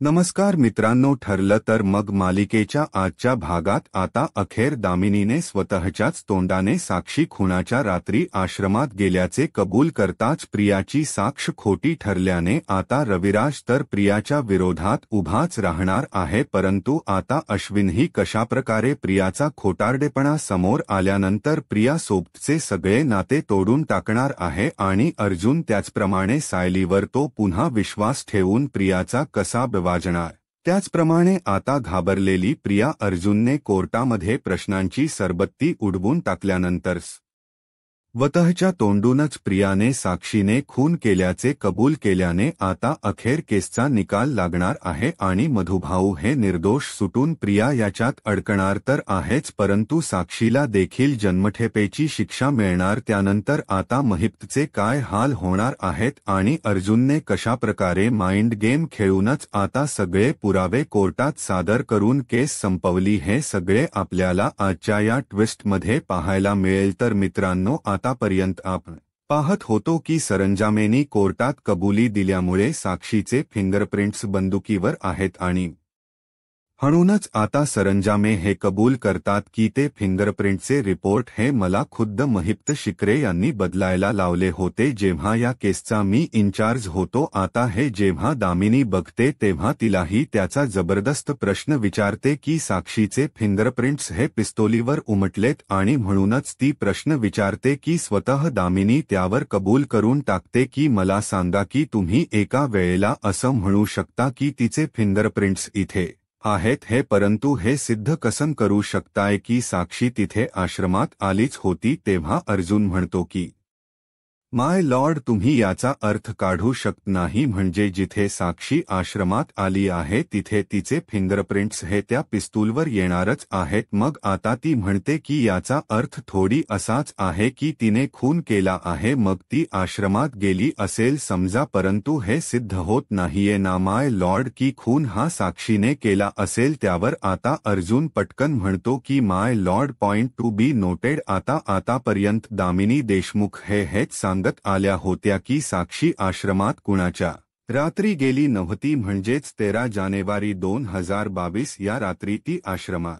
नमस्कार मित्रांनो, ठरलं तर मग मालिकेच्या आजच्या भागात आता अखेर दामिनीने स्वतःच्याच तोंडाने साक्षी खुनाच्या रात्री आश्रमात गेल्याचे कबूल करताच प्रियाची साक्ष खोटी ठरल्याने आता रविराज तर प्रियाच्या विरोधात उभाच राहणार आहे। परंतु आता अश्विनही कशाप्रकारे प्रियाचा खोटारडेपणा समोर आल्यानंतर प्रियासोबतचे सगळे नाते तोडून टाकणार आहे आणि अर्जुन त्याचप्रमाणे सायलीवर तो पुन्हा विश्वास ठेवून प्रियाचा कसा वाजणार। त्याचप्रमाणे आता घाबरलेली प्रिया अर्जुनने कोर्टामध्ये प्रश्नांची सरबत्ती उडवून टाकल्यानंतर स्वतःच्या तोंडूनच प्रियाने साक्षीने खून केल्याचे कबूल केल्याने आता अखेर केसचा निकाल लागणार आहे आणि मधुभाऊ हे निर्दोष सुटून प्रिया याच्यात अडकणार तर आहेच, परंतु साक्षीला देखील जन्मठेपेची शिक्षा मिळणार। त्यानंतर आता महिप्तचे काय हाल होणार आहेत आणि अर्जुनने कशाप्रकारे माइंड गेम खेळूनच आता सगळे पुरावे कोर्टात सादर करून केस संपवली हे सगळे आपल्याला आजच्या या ट्विस्टमध्ये पाहायला मिळेल। तर मित्रांनो, आतापर्यंत आपण पाहत होतो की सरंजामेनी कोर्टात कबुली दिल्यामुळे साक्षीचे फिंगरप्रिंट्स बंदुकीवर आहेत आणि म्हणूनच आता सरंजामे हे कबूल करतात की ते फिंगरप्रिंटचे रिपोर्ट हे मला खुद्द महिप्त शिकरे यांनी बदलायला लावले होते जेव्हा या केसचा मी इन्चार्ज होतो। आता हे जेव्हा दामिनी बघते तेव्हा तिलाही त्याचा जबरदस्त प्रश्न विचारते की साक्षीचे फिंगरप्रिंट्स हे पिस्तोलीवर उमटलेत आणि म्हणूनच ती प्रश्न विचारते की स्वतः दामिनी त्यावर कबूल करून टाकते की मला सांगा की तुम्ही एका वेळेला असं म्हणू शकता की तिचे फिंगरप्रिंट्स इथे आहेत हे, परंतु हे सिद्ध कसं करू शकताय की साक्षी तिथे आश्रमात आलीच होती। तेव्हा अर्जुन म्हणतो की माय लॉर्ड, तुम्ही याचा अर्थ काढू शकत नाही, म्हणजे जिथे साक्षी आश्रमात आली आहे तिथे तिचे फिंगरप्रिंट्स हे त्या पिस्तूलवर येणारच आहेत। मग आता ती म्हणते की याचा अर्थ थोडी असाच आहे की तिने खून केला आहे, मग ती आश्रमात गेली असेल समजा, परंतु हे सिद्ध होत नाहीये ना माय लॉर्ड की खून हा साक्षीने केला असेल। त्यावर आता अर्जुन पटकन म्हणतो की my lord, point to be noted, आतापर्यंत दामिनी देशमुख हेच सांगत आल्या होत्या की साक्षी आश्रमात कुणाच्या रात्री गेली नव्हती, म्हणजेच 13 जानेवारी 2022 या रात्री ती आश्रमात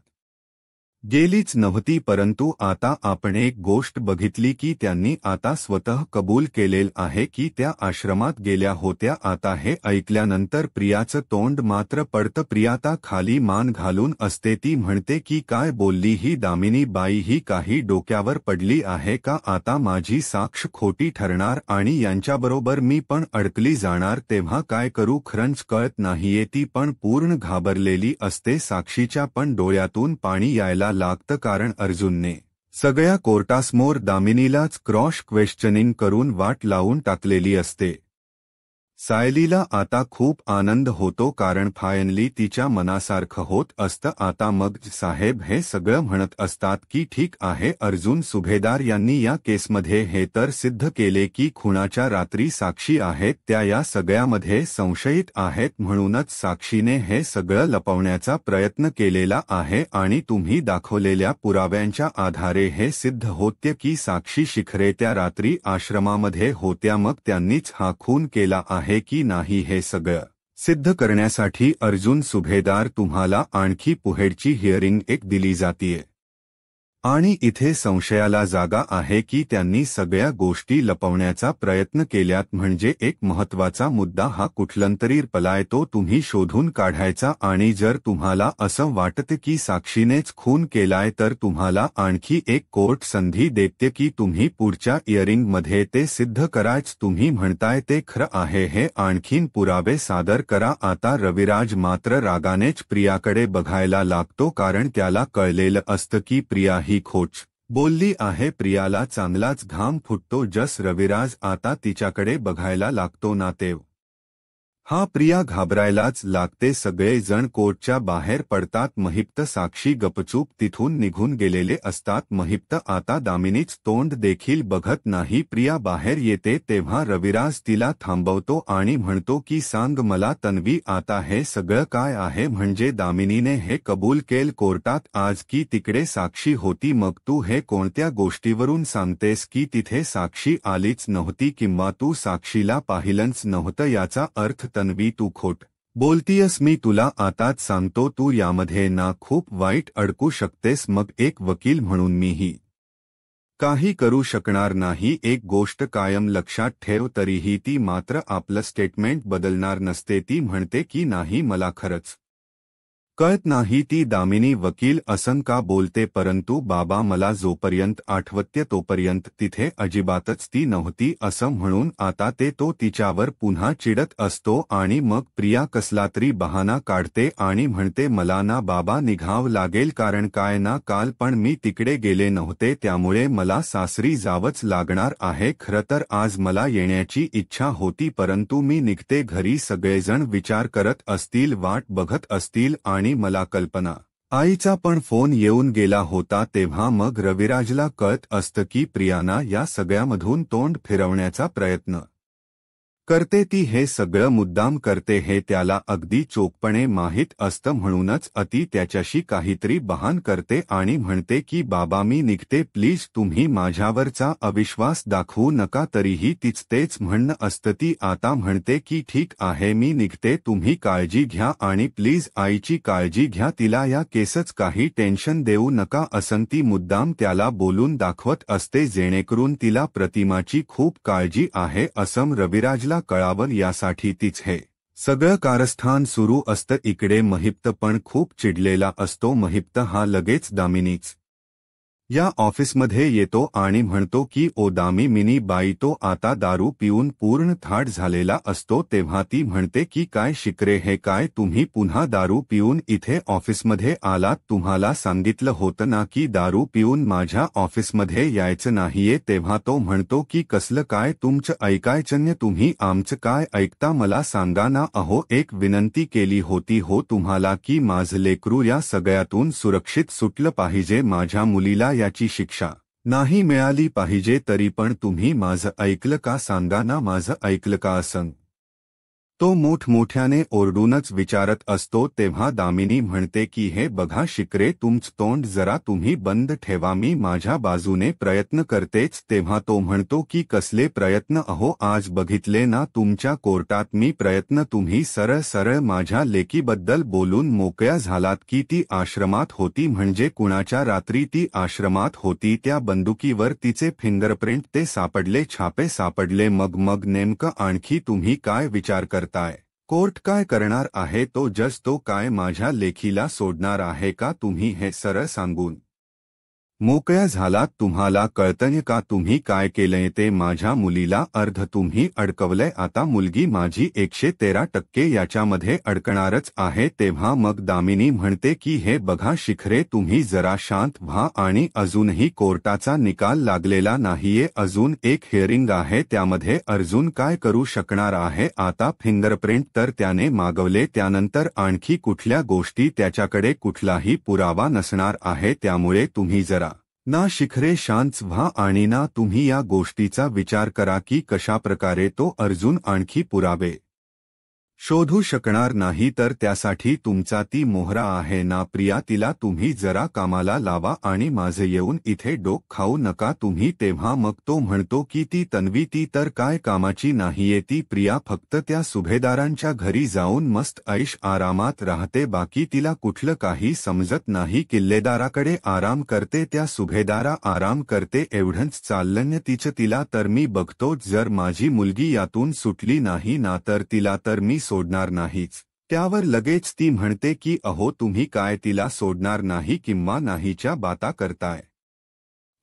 गेलीच नव्हती। परंतु आता आपण एक गोष्ट बघितली की त्यांनी आता स्वतः कबूल केलेलं आहे की त्या आश्रमात गेल्या होत्या। आता हे ऐकल्यानंतर प्रियाचं तोंड मात्र पडतं। प्रियाता खाली मान घालून असते, ती म्हणते की काय बोलली ही दामिनी बाई, ही काही डोक्यावर पडली आहे का? आता माझी साक्ष खोटी ठरणार आणि यांच्याबरोबर मी पण अडकली जाणार, तेव्हा काय करू खरंच कळत नाहीये। ती पण पूर्ण घाबरलेली असते, साक्षीच्या पण डोळ्यातून पाणी यायला लागतं, कारण अर्जुनने सगळ्या कोर्टासमोर दामिनीलाच क्रॉस क्वेश्चनिंग करून वाट लावून टाकलेली असते। सायलीला आता खूप आनंद होतो, कारण फायनली तिच्या मनासारखं होत असतं। आता मग साहेब हे सगळं म्हणत असतात की ठीक आहे अर्जुन सुभेदार यांनी या केसमध्ये हे तर सिद्ध केले की खुनाच्या रात्री साक्षी आहेत त्या या सगळ्यामध्ये संशयित आहेत, म्हणूनच साक्षीने हे सगळं लपवण्याचा प्रयत्न केलेला आहे आणि तुम्ही दाखवलेल्या पुराव्यांच्या आधारे हे सिद्ध होते की साक्षी शिखरे त्या रात्री आश्रमामध्ये होत्या, मग त्यांनीच हा खून केला आहे की नाही हे सगळं सिद्ध करण्यासाठी अर्जुन सुभेदार तुम्हाला आणखी पुढची हिअरिंग एक दिली जातीये आणि इथे संशयाला जागा आहे की त्यांनी सगळ्या गोष्टी लपवण्याचा प्रयत्न केल्यात, म्हणजे एक महत्त्वाचा मुद्दा हा कुठलंतरी पलाय तो तुम्ही शोधून काढायचा आणि जर तुम्हाला असं वाटतं की साक्षीनेच खून केलाय तर तुम्हाला आणखी एक कोर्ट संधी देते की तुम्ही पुढच्या हिअरिंगमध्ये ते सिद्ध करायच। तुम्ही म्हणताय ते खरं आहे, हे आणखीन पुरावे सादर करा। आता रविराज मात्र रागानेच प्रियाकडे बघायला लागतो, कारण त्याला कळलेलं असतं की प्रिया ही खोट बोलली आहे। प्रियाला चांगलाच घाम फुटतो जस रविराज आता तिच्याकडे बघायला लागतो ना तेव्हा हा प्रिया घाबरायलाच लागते। सगळे जण कोर्टच्या बाहेर पडतात, महिप्त साक्षी गपचूप तिथून निघून गेलेले असतात। महिप्त आता दामिनीच तोंड देखील बघत नाही। प्रिया बाहेर येते तेव्हा रविराज तिला थांबवतो आणि म्हणतो की सांग मला तन्वी, आता हे सगळं काय आहे? म्हणजे दामिनीने हे कबूल केल कोर्टात आज की तिकडे साक्षी होती? मग तू हे कोणत्या गोष्टीवरून सांगतेस की तिथे साक्षी आलीच नव्हती किंवा तू साक्षीला पाहिलंच नव्हतं? याचा अर्थ तन्वी तू खोट बोलतीयस मी तुला आताच सांगतो तू यामध्ये ना खूप वाईट अडकू शकतेस मग एक वकील म्हणून मीही काही करू शकणार नाही एक गोष्ट कायम लक्षात ठेव तरीही ती मात्र आपलं स्टेटमेंट बदलणार नसते ती म्हणते की नाही मला खरंच कळत नाही ती दामिनी वकील असं का बोलते परंतु बाबा मला जोपर्यंत आठवत्य तोपर्यंत तिथे अजिबातच ती नव्हती असं म्हणून आता तो तिच्यावर पुन्हा चिडत असतो आणि मग प्रिया कसला तरी बहाणा काढते आणि म्हणते मला ना बाबा निघावं लागेल कारण काय ना काल पण मी तिकडे गेले नव्हते त्यामुळे मला सासरी जावंच लागणार आहे खरं तर आज मला येण्याची इच्छा होती परंतु मी निघते घरी सगळेजण विचार करत असतील वाट बघत असतील आणि मला कल्पना आईचा पण फोन येऊन गेला होता तेव्हा मग रविराजला कळत असतं की प्रियाना या सगळ्यामधून तोंड फिरवण्याचा प्रयत्न करते ती हे सगळं मुद्दाम करते हे त्याला अगदी चोखपणे माहीत असतं म्हणूनच अति त्याच्याशी काहीतरी बहान करते आणि म्हणते की बाबा मी निघते प्लीज तुम्ही माझ्यावरचा अविश्वास दाखवू नका तरीही तीच तेच म्हणणं असतं ती आता म्हणते की ठीक आहे मी निघते तुम्ही काळजी घ्या आणि प्लीज आईची काळजी घ्या तिला या केसच काही टेन्शन देऊ नका असं ती मुद्दाम त्याला बोलून दाखवत असते जेणेकरून तिला प्रतिमाची खूप काळजी आहे असं रविराजला कळावं यासाठी तीच हे सगळं कारस्थान सुरू असतं इकडे महिप्त पण खूप चिडलेला असतो महिप्त हा लगेच दामिनीच या ऑफिसमध्ये येतो आणि म्हणतो की ओ दामिनी बाई तो आता दारू पिऊन पूर्ण थाट झालेला असतो तेव्हा ती म्हणते की काय शिकरे हे काय तुम्ही पुन्हा दारू पिऊन इथे ऑफिसमध्ये आलात तुम्हाला सांगितलं होतं ना की दारू पिऊन माझ्या ऑफिसमध्ये यायचं नाहीये तेव्हा तो म्हणतो की कसलं काय तुमचं ऐकायचं तुम्ही आमचं काय ऐकता मला सांगा ना अहो एक विनंती केली होती हो तुम्हाला की माझं लेकरू या सगळ्यातून सुरक्षित सुटलं पाहिजे माझ्या मुलीला याची शिक्षा नाही मिळाली पाहिजे तरी पण तुम्ही माझं ऐकलं का सांगा ना माझं ऐकलं का असं तो मोठमोठ्याने ओरडूनच विचारत असतो तेव्हा दामिनी म्हणते की हे बघा शिकरे तुमचं तोंड जरा तुम्ही बंद ठेवा मी माझ्या बाजूने प्रयत्न करतेच तेव्हा तो म्हणतो की कसले प्रयत्न अहो आज बघितले ना तुमच्या कोर्टात मी प्रयत्न तुम्ही सरळ सरळ माझ्या लेकीबद्दल बोलून मोकळ्या झालात की ती आश्रमात होती म्हणजे कुणाच्या रात्री ती आश्रमात होती त्या बंदुकीवर तिचे फिंगरप्रिंट ते सापडले छापे सापडले मग नेमकं आणखी तुम्ही काय विचार करताय कोर्ट काय करणार आहे तो जज तो काय माझ्या लेखीला सोडणार आहे का तुम्ही हे सरळ सांगून मोकळ्या झालात तुम्हाला कळतंय का तुम्ही काय केलंय ते माझ्या मुलीला अर्ध तुम्ही अडकवलंय आता मुलगी माझी 113% याच्यामध्ये अडकणारच आहे तेव्हा मग दामिनी म्हणते की हे बघा शिखरे तुम्ही जरा शांत व्हा आणि अजूनही कोर्टाचा निकाल लागलेला नाहीये अजून एक हिअरिंग आहे त्यामध्ये अर्जुन काय करू शकणार आहे आता फिंगरप्रिंट तर त्याने मागवले त्यानंतर आणखी कुठल्या गोष्टी त्याच्याकडे कुठलाही पुरावा नसणार आहे त्यामुळे तुम्ही जरा ना शिखरे शांत व्हा आणि ना तुम्ही या गोष्टीचा विचार करा की कशाप्रकारे तो अर्जुन आणखी पुरावे शोधू शकणार नाही तर त्यासाठी तुमचा ती मोहरा आहे ना प्रिया तिला तुम्ही जरा कामाला लावा आणि माझं येऊन इथे डोक खाऊ नका तुम्ही तेव्हा मग तो म्हणतो की ती तन्वी ती तर काय कामाची नाहीये ती प्रिया फक्त त्या सुभेदारांच्या घरी जाऊन मस्त ऐश आरामात राहते बाकी तिला कुठलं काही समजत नाही किल्लेदाराकडे आराम करते त्या सुभेदारा आराम करते एवढंच चाललं तिचं तिला तर मी बघतो जर माझी मुलगी यातून सुटली नाही ना तर तिला तर मी सोडणार नाहीच त्यावर लगेच ती म्हणते की अहो तुम्ही काय तिला सोडणार नाही किंवा नाहीच्या बाता करताय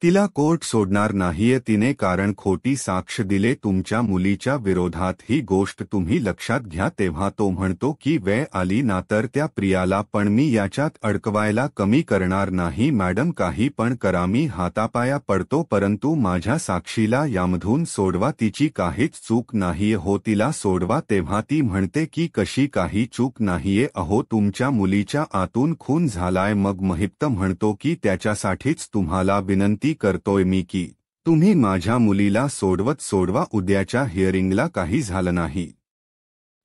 तिला कोर्ट सोडणार नाहीये तिने कारण खोटी साक्ष दिले तुमच्या मुलीच्या विरोधात ही गोष्ट तुम्ही लक्षात घ्या तेव्हा तो म्हणतो की वेळ आली ना तर त्या प्रियाला पण मी याच्यात अडकवायला कमी करणार नाही मॅडम काही पण करा मी हातापाया पडतो परंतु माझ्या साक्षीला यामधून सोडवा तिची काहीच चूक नाहीये हो तिला सोडवा तेव्हा ती म्हणते की कशी काही चूक नाहीये अहो तुमच्या मुलीच्या आतून खून झालाय मग महिप्त म्हणतो की त्याच्यासाठीच तुम्हाला विनंती करतोय मी की तुम्ही माझ्या मुलीला सोडवा उद्याच्या हिअरिंगला काही झालं नाही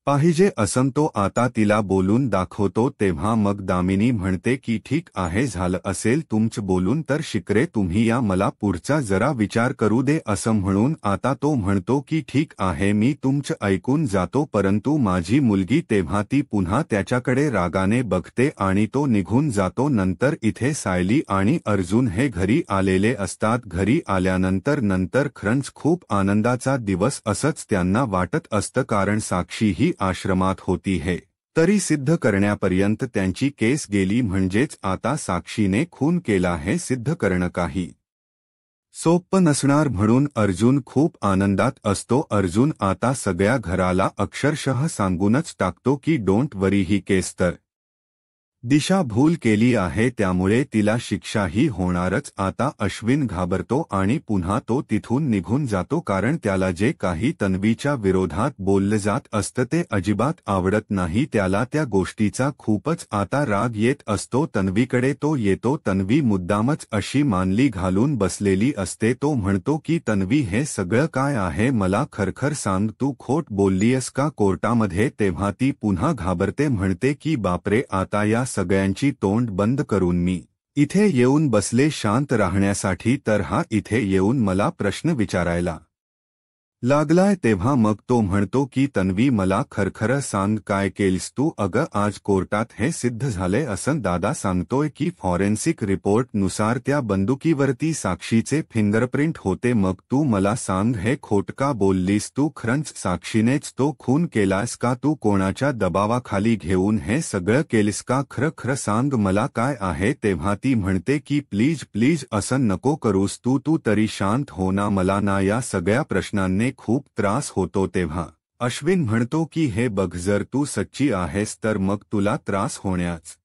पाहिजे असं तो आता तिला बोलून दाखवतो तेव्हा मग दामिनी म्हणते की ठीक आहे झालं असेल तुमचं बोलून तर शिकरे तुम्ही या मला पुढचा जरा विचार करू दे असं म्हणून आता तो म्हणतो की ठीक आहे मी तुमचं ऐकून जातो परंतु माझी मुलगी तेव्हा ती पुन्हा त्याच्याकडे रागाने बघते आणि तो निघून जातो। नंतर इथे सायली आणि अर्जुन हे घरी आलेले असतात। घरी आल्यानंतर खरंच खूप आनंदाचा दिवस असंच त्यांना वाटत असतं कारण साक्षी ही आश्रमात होती हे तरी सिद्ध करण्यापर्यंत त्यांची केस गेली म्हणजेच आता साक्षीने खून केला हे सिद्ध करणं काही सोपं नसणार म्हणून अर्जुन खूप आनंदात असतो। अर्जुन आता सगळ्या घराला अक्षरशः सांगूनच टाकतो की डोंट वरी ही केस तर दिशा भूल केली आहे त्यामुळे तिला शिक्षाही होणारच। आता अश्विन घाबरतो आणि पुन्हा तो तिथून निघून जातो कारण त्याला जे काही तन्वीच्या विरोधात बोललं जात असतं ते अजिबात आवडत नाही। त्याला त्या गोष्टीचा खूपच आता राग येत असतो। तन्वीकडे तो येतो। तन्वी मुद्दामच अशी मानली घालून बसलेली असते। तो म्हणतो की तन्वी हे सगळं काय आहे मला खरखर सांग तू खोट बोललीयस का कोर्टामध्ये। तेव्हा ती पुन्हा घाबरते म्हणते की बापरे आता या सगळ्यांची तोंड बंद करून मी इथे येऊन बसले शांत राहण्यासाठी तर हा इथे येऊन मला प्रश्न विचारायला लागलाय। तेव्हा मग तो म्हणतो की तन्वी मला खरखरं सांग काय केलीस तू। अगं आज कोर्टात हे सिद्ध झाले असं दादा सांगतोय की फॉरेन्सिक रिपोर्ट नुसार त्या बंदुकीवरती साक्षीचे फिंगरप्रिंट होते। मग तू मला सांग हे खोट का बोललीस तू। खरंच साक्षीनेच तो खून केलास का तू कोणाच्या दबावाखाली घेऊन हे सगळं केलीस का खरं खरं सांग मला काय आहे। तेव्हा ती म्हणते की प्लीज प्लीज असं नको करूस तू तरी शांत हो ना मला ना या सगळ्या प्रश्नांनी खूप त्रास होतो। तेव्हा अश्विन म्हणतो की हे बघ जर तू सच्ची आहेस तर मग तुला त्रास होण्याच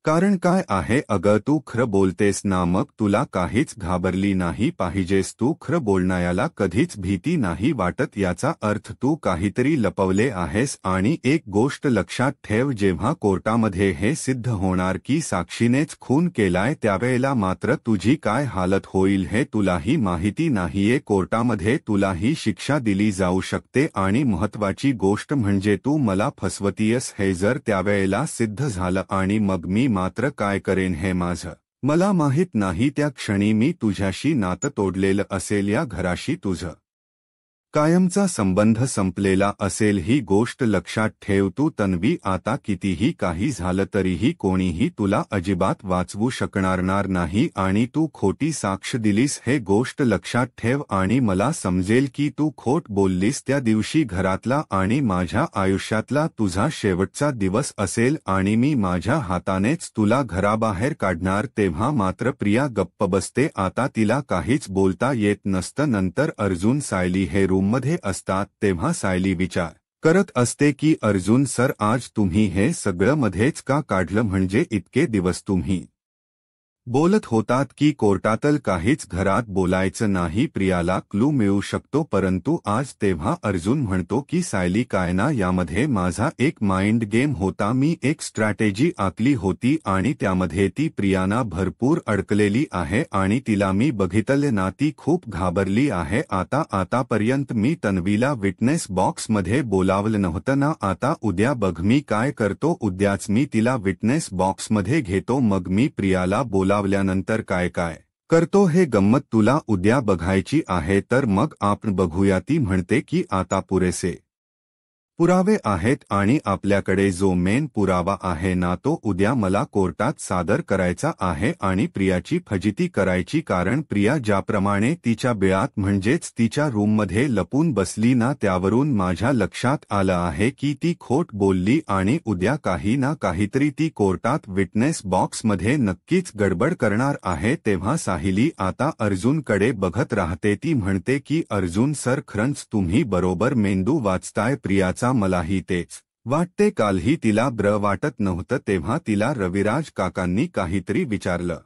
कारण काय आहे। अगं तू खरं बोलतेस ना मग तुला काहीच घाबरली नाही पाहिजेस। तू खरं बोलण्याला कधीच भीती नाही वाटत याचा अर्थ तू काहीतरी लपवले आहेस। आणि एक गोष्ट लक्षात ठेव जेव्हा कोर्टामध्ये हे सिद्ध होणार की साक्षीनेच खून केलाय त्यावेळेला मात्र तुझी काय हालत होईल हे तुलाही माहिती नाहीये। कोर्टामध्ये तुलाही शिक्षा दिली जाऊ शकते आणि महत्त्वाची गोष्ट म्हणजे तू मला फसवतीयस हे जर त्यावेळेला सिद्ध झालं आणि मग मी मात्र काय करेन हे माझं मला माहित नाही। त्या क्षणी मी तुझ्याशी नातं तोडलेलं असेल या घराशी तुझं कायमचा संबंध संपलेला असेल ही गोष्ट लक्षात ठेव तू तन्वी। आता कितीही काही झालं तरीही कोणीही तुला अजिबात वाचवू शकणार नाही आणि तू खोटी साक्ष दिलीस हे गोष्ट लक्षात ठेव आणि मला समजेल की तू खोट बोललीस त्या दिवशी घरातला आणि माझ्या आयुष्यातला तुझा शेवटचा दिवस असेल आणि मी माझ्या हातानेच तुला घराबाहेर काढणार। तेव्हा मात्र प्रिया गप्प बसते। आता तिला काहीच बोलता येत नसतं। नंतर अर्जुन सायली हे मध्ये असतात तेव्हा सायली विचार करत असते की अर्जुन सर आज तुम्ही हे सगळं मध्येच का काढलं म्हणजे इतके दिवस तुम्ही बोलत होतात की कोर्टातल काहीच घरात बोलायचं नाही प्रियाला क्लू मिळू शकतो परंतु आज तेव्हा अर्जुन म्हणतो की सायली काय ना यामध्ये माझा एक माइंड गेम होता। मी एक स्ट्रॅटेजी आखली होती आणि त्यामध्ये ती प्रियाना भरपूर अडकलेली आहे आणि तिला मी बघितलं ना ती खूप घाबरली आहे। आतापर्यंत मी तन्वीला विटनेस बॉक्समध्ये बोलावलं नव्हतं ना आता उद्या बघ मी काय करतो। उद्याच मी तिला विटनेस बॉक्समध्ये घेतो मग मी प्रियाला बोलावल्यानंतर काय करतो हे गंमत तुला उद्या बघायची आहे तर मग आपण बघूया। ती म्हणते की आता पुरेसे पुरावे आहेत आणि आपल्याकडे जो मेन पुरावा आहे ना तो उद्या मला कोर्टात सादर करायचा आहे आणि प्रियाची फजिती करायची कारण प्रिया ज्याप्रमाणे तिच्या बिळात म्हणजेच तिच्या रूममध्ये लपून बसली ना त्यावरून माझ्या लक्षात आलं आहे की ती खोट बोलली आणि उद्या काही ना काहीतरी ती कोर्टात विटनेस बॉक्समध्ये नक्कीच गडबड करणार आहे। तेव्हा सायली आता अर्जुनकडे बघत राहते। ती म्हणते की अर्जुन सर खरंच तुम्ही बरोबर मेंदू वाचताय प्रियाचा मलाही तेच वाटते। कालही तिला वाटत नव्हतं तेव्हा तिला रविराज काकांनी काहीतरी विचारलं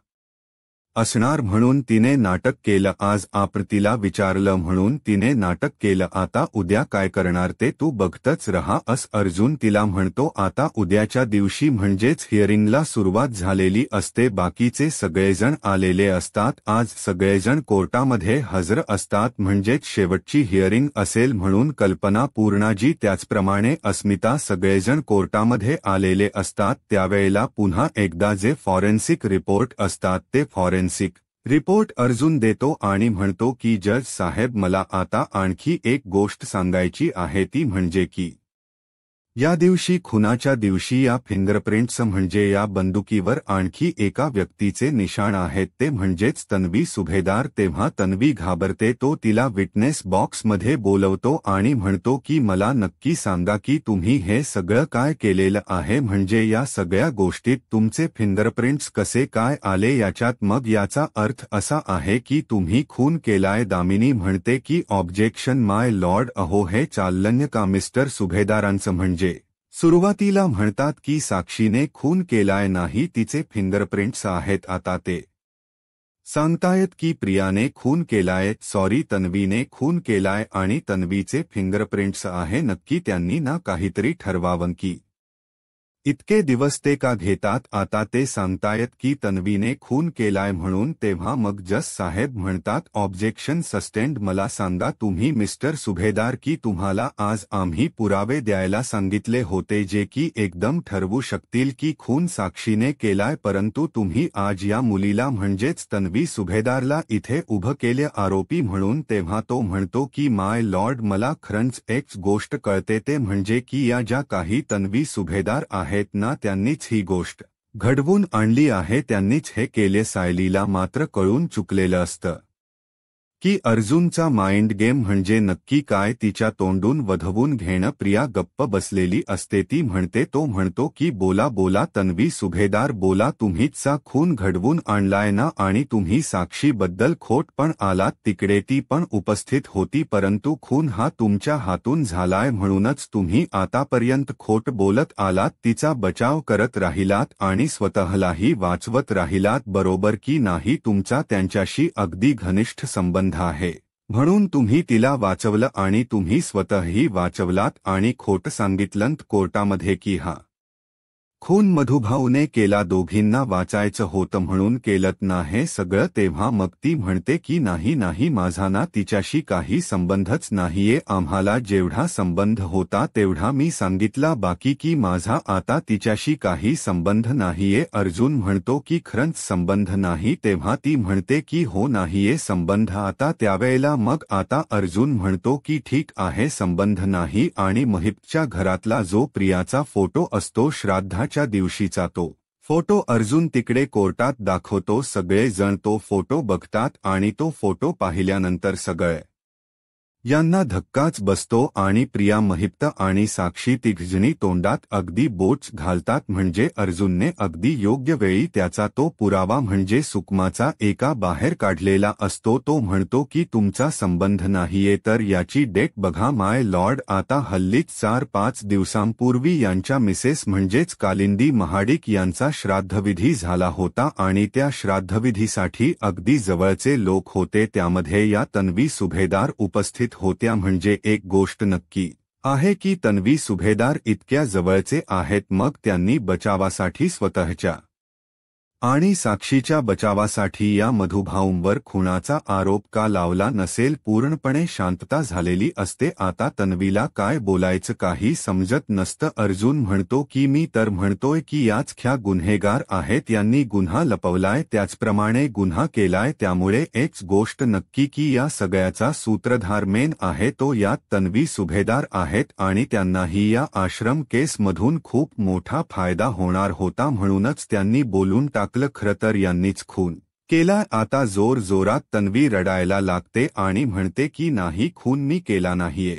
असणार म्हणून तिने नाटक केलं, आज आपण तिला विचारलं म्हणून तिने नाटक केलं, आता उद्या काय करणार ते तू बघतच रहा अस अर्जुन तिला म्हणतो. आता उद्याच्या दिवशी म्हणजेच हिअरिंगला सुरुवात झालेली असते, बाकीचे सगळेजण आलेले असतात. आज सगळेजण कोर्टामध्ये हजर असतात, म्हणजेच शेवटची हिअरिंग असेल म्हणून कल्पना, पूर्णाजी त्याचप्रमाणे अस्मिता सगळेजण कोर्टामध्ये आलेले असतात. त्यावेळेला पुन्हा एकदा जे फॉरेन्सिक रिपोर्ट असतात ते फॉरेन्सिक रिपोर्ट अर्जुन देतो आणि म्हणतो की जज साहेब, मला आता आणखी एक गोष्ट सांगायची आहे, ती म्हणजे की या दिवशी खुनाच्या दिवशी या फिंगरप्रिंट्स म्हणजे या बंदुकीवर आणखी एका व्यक्तीचे निशाण आहेत, ते म्हणजेच तन्वी सुभेदार. तेव्हा तन्वी घाबरते, तो तिला विटनेस बॉक्समध्ये बोलवतो आणि म्हणतो की मला नक्की सांगा की तुम्ही हे सगळं काय केलेलं आहे, म्हणजे या सगळ्या गोष्टीत तुमचे फिंगरप्रिंट्स कसे काय आले याच्यात. मग याचा अर्थ असा आहे की तुम्ही खून केलाय. दामिनी म्हणते की ऑब्जेक्शन माय लॉर्ड, अहो हे चाललंय का मिस्टर सुभेदारांचं, म्हणजे सुरुवातीला म्हणतात की साक्षीने खून केलाय, नाही तिचे फिंगरप्रिंट्स आहेत. आता ते सांगतायत की प्रियाने खून केलाय, सॉरी तन्वीने खून केलाय आणि तन्वीचे फिंगरप्रिंट्स आहे. नक्की त्यांनी ना काहीतरी ठरवावं की इतके दिवस ते का घेतात. आता ते सांगतायत की तन्वीने खून केलाय म्हणून. तेव्हा मग जज साहेब म्हणतात ऑब्जेक्शन सस्टेंड. मला सांगा तुम्ही मिस्टर सुभेदार की तुम्हाला आज आम्ही पुरावे द्यायला सांगितले होते जे की एकदम ठरवू शकतील की खून साक्षीने केलाय, परंतु तुम्ही आज या मुलीला म्हणजेच तन्वी सुभेदारला इथे उभं केले आरोपी म्हणून. तेव्हा तो म्हणतो की माय लॉर्ड, मला खरंच एक गोष्ट कळते, ते म्हणजे की या ज्या काही तन्वी सुभेदार आहेत ना, त्यांनीच ही गोष्ट घडवून आणली आहे, त्यांनीच हे केले. सायलीला मात्र कळून चुकलेलं असतं की अर्जुनचा माइंड गेम म्हणजे नक्की काय, तिच्या तोंडून वधवून घेणं. प्रिया गप्प बसलेली असते, ती म्हणते, तो म्हणतो की बोला बोला तन्वी सुभेदार बोला, तुम्हीचा खून घडवून आणलाय ना आणि तुम्ही साक्षीबद्दल खोट पण आलात, तिकडे ती पण उपस्थित होती, परंतु खून हा तुमच्या हातून झालाय म्हणूनच तुम्ही आतापर्यंत खोट बोलत आलात, तिचा बचाव करत राहिलात आणि स्वतःलाही वाचवत राहिलात, बरोबर की नाही. तुमचा त्यांच्याशी अगदी घनिष्ठ संबंध आहे म्हणून तुम्ही तिला वाचवलं आणि तुम्ही स्वतःही वाचवलात आणि खोट सांगितलंत कोर्टामध्ये की हा खून मधुभाऊने केला, दोघींना वाचायचं होतं म्हणून केलत ना हे सगळं. तेव्हा मग ती म्हणते की नाही नाही, माझा ना तिच्याशी काही संबंधच नाहीये, आम्हाला जेवढा संबंध होता तेवढा मी सांगितला, बाकी की माझा आता तिच्याशी काही संबंध नाहीये. अर्जुन म्हणतो की खरंच संबंध नाही. तेव्हा ती म्हणते की हो नाहीये संबंध. आता त्यावेळेला मग आता अर्जुन म्हणतो की ठीक आहे संबंध नाही. आणि महिपच्या घरातला जो प्रियाचा फोटो असतो श्राद्धाच्या दिवशीचा, तो फोटो अर्जुन तिकडे कोर्टात दाखवतो. सगळे जण तो फोटो बघतात आणि तो फोटो पाहिल्यानंतर सगळे यांना धक्काच बसतो आणि प्रिया, महिप्त आणि साक्षी तिघजणी तोंडात अगदी बोच घालतात, म्हणजे अर्जुनने अगदी योग्य वेळी त्याचा तो पुरावा म्हणजे सुकमाचा एका बाहेर काढलेला असतो. तो म्हणतो की तुमचा संबंध नाहीये तर याची डेट बघा माय लॉर्ड. आता हल्लीच 4-5 दिवसांपूर्वी यांच्या मिसेस म्हणजेच कालिंदी महाडिक यांचा श्राद्धविधी झाला होता आणि त्या श्राद्धविधीसाठी अगदी जवळचे लोक होते, त्यामध्ये या तन्वी सुभेदार उपस्थित होत्या. म्हणजे एक गोष्ट नक्की आहे की तन्वी सुभेदार इतक्या जवळचे आहेत, मग त्यांनी बचावासाठी स्वतःच्या आणि साक्षीच्या बचावासाठी या मधुभाऊंवर खुनाचा आरोप का लावला नसेल. पूर्णपणे शांतता झालेली असते. आता तन्वीला काय बोलायचं काही समजत नसतं. अर्जुन म्हणतो की मी तर म्हणतोय की याच ख्या गुन्हेगार आहेत, यांनी गुन्हा लपवलाय त्याचप्रमाणे गुन्हा केलाय, त्यामुळे एक गोष्ट नक्की की या सगळ्याचा सूत्रधार मेन आहे तो यात तन्वी सुभेदार आहेत आणि त्यांनाही या आश्रम केसमधून खूप मोठा फायदा होणार होता, म्हणूनच त्यांनी बोलून टाकलं खरं तर यांनीच खून केला. आता जोर जोरात तन्वी रडायला लागते आणि म्हणते की नाही, खून मी केला नाहीये,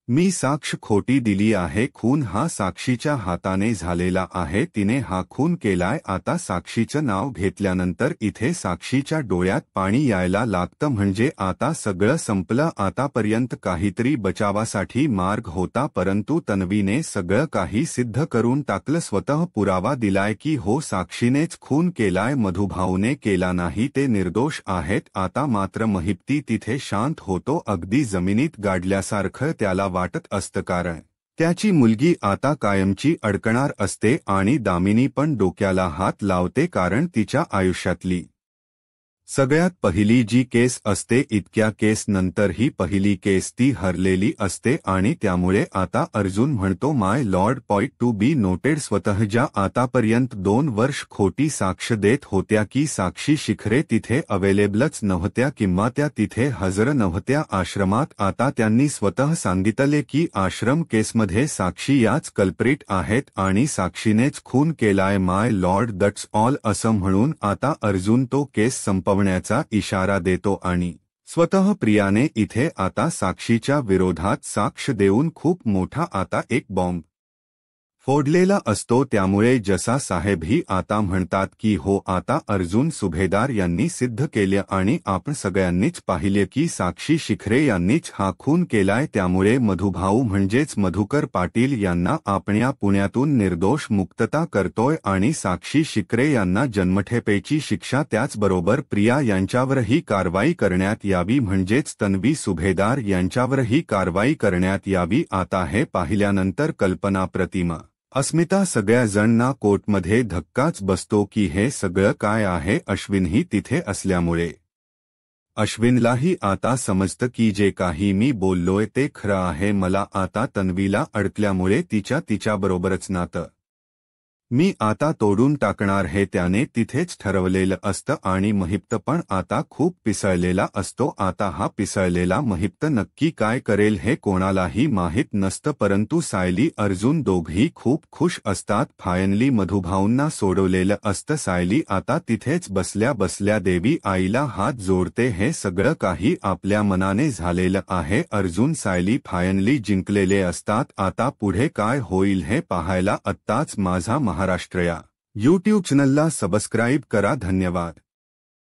मी साक्ष खोटी दिली आहे. खून हा साक्षीच्या हाताने झालेला आहे. तिने हा खून केलाय. आता साक्षीचं नाव घेतल्यानंतर इथे साक्षीच्या डोळ्यात पाणी यायला लागतं. म्हणजे आता सगळं संपलं. आतापर्यंत काहीतरी बचावासाठी मार्ग होता, परंतु तन्वीने सगळं काही सिद्ध करून टाकलं. स्वतः पुरावा दिलाय की हो, साक्षीनेच खून केलाय, मधुभाऊने केला नाही, ते निर्दोष आहेत. आता मात्र महिप्ती तिथे शांत होतो. अगदी जमिनीत गाडल्यासारखं त्याला वाटत असतं, कारण त्याची मुलगी आता कायमची अडकणार असते आणि दामिनी पण डोक्याला हात लावते, कारण तिच्या आयुष्यातली सगळ्यात पहिली जी केस असते, इतक्या केस नंतर ही पहिली केस ती हरलेली असते आणि त्यामुळे आता अर्जुन म्हणतो my lord point to be noted. स्वतः ज्या आतापर्यंत 2 वर्ष खोटी साक्ष देत होत्या की साक्षी शिखरे तिथे अवेलेबलच नव्हत्या किंवा त्या तिथे हजर नव्हत्या आश्रमात, आता त्यांनी स्वतः सांगितले की आश्रम केसमध्ये साक्षी याच कल्प्रिट आहेत आणि साक्षीनेच खून केलाय. माय लॉर्ड, दट्स ऑल असं म्हणून आता अर्जुन तो केस संपवण्याचा इशारा देतो आणि स्वतः प्रियाने इथे आता साक्षीच्या विरोधात साक्ष देऊन खूप मोठा आता एक बॉम्ब फोडलेला असतो. त्यामुळे जसा साहेबही आता म्हणतात की हो, आता अर्जुन सुभेदार यांनी सिद्ध केले आणि आपण सगळ्यांनीच पाहिले की साक्षी शिखरे यांनीच हा खून केलाय. त्यामुळे मधुभाऊ म्हणजेच मधुकर पाटील यांना आपण या पुण्यातून निर्दोष मुक्तता करतोय आणि साक्षी शिखरे यांना जन्मठेपेची शिक्षा, त्याचबरोबर प्रिया यांच्यावरही कारवाई करण्यात यावी, म्हणजेच तन्वी सुभेदार यांच्यावरही कारवाई करण्यात यावी. आता हे पाहिल्यानंतर कल्पना, प्रतिमा, अस्मिता सगळ्याजणांना कोर्टमध्ये धक्काच बसतो की हे सगळं काय आहे. अश्विनही तिथे असल्यामुळे अश्विनलाही आता समजतं की जे काही मी बोललोय ते खरं आहे. मला आता तन्वीला अडकल्यामुळे तिच्याबरोबरच नातं मी आता तोडून टाकणार हे त्याने तिथेच ठरवलेलं असतं आणि महिप्त पण आता खूप पिसळलेला असतो. आता हा पिसळलेला महिप्त नक्की काय करेल हे कोणालाही माहीत नसतं, परंतु सायली, अर्जुन दोघही खूप खुश असतात. फायनली मधुभाऊंना सोडवलेलं असतं. सायली आता तिथेच बसल्या बसल्या देवी आईला हात जोडते. हे सगळं काही आपल्या मनाने झालेलं आहे. अर्जुन, सायली फायनली जिंकलेले असतात. आता पुढे काय होईल हे पाहायला आत्ताच माझा महाराष्ट्र या यूट्यूब चॅनलला सबस्क्राईब करा. धन्यवाद.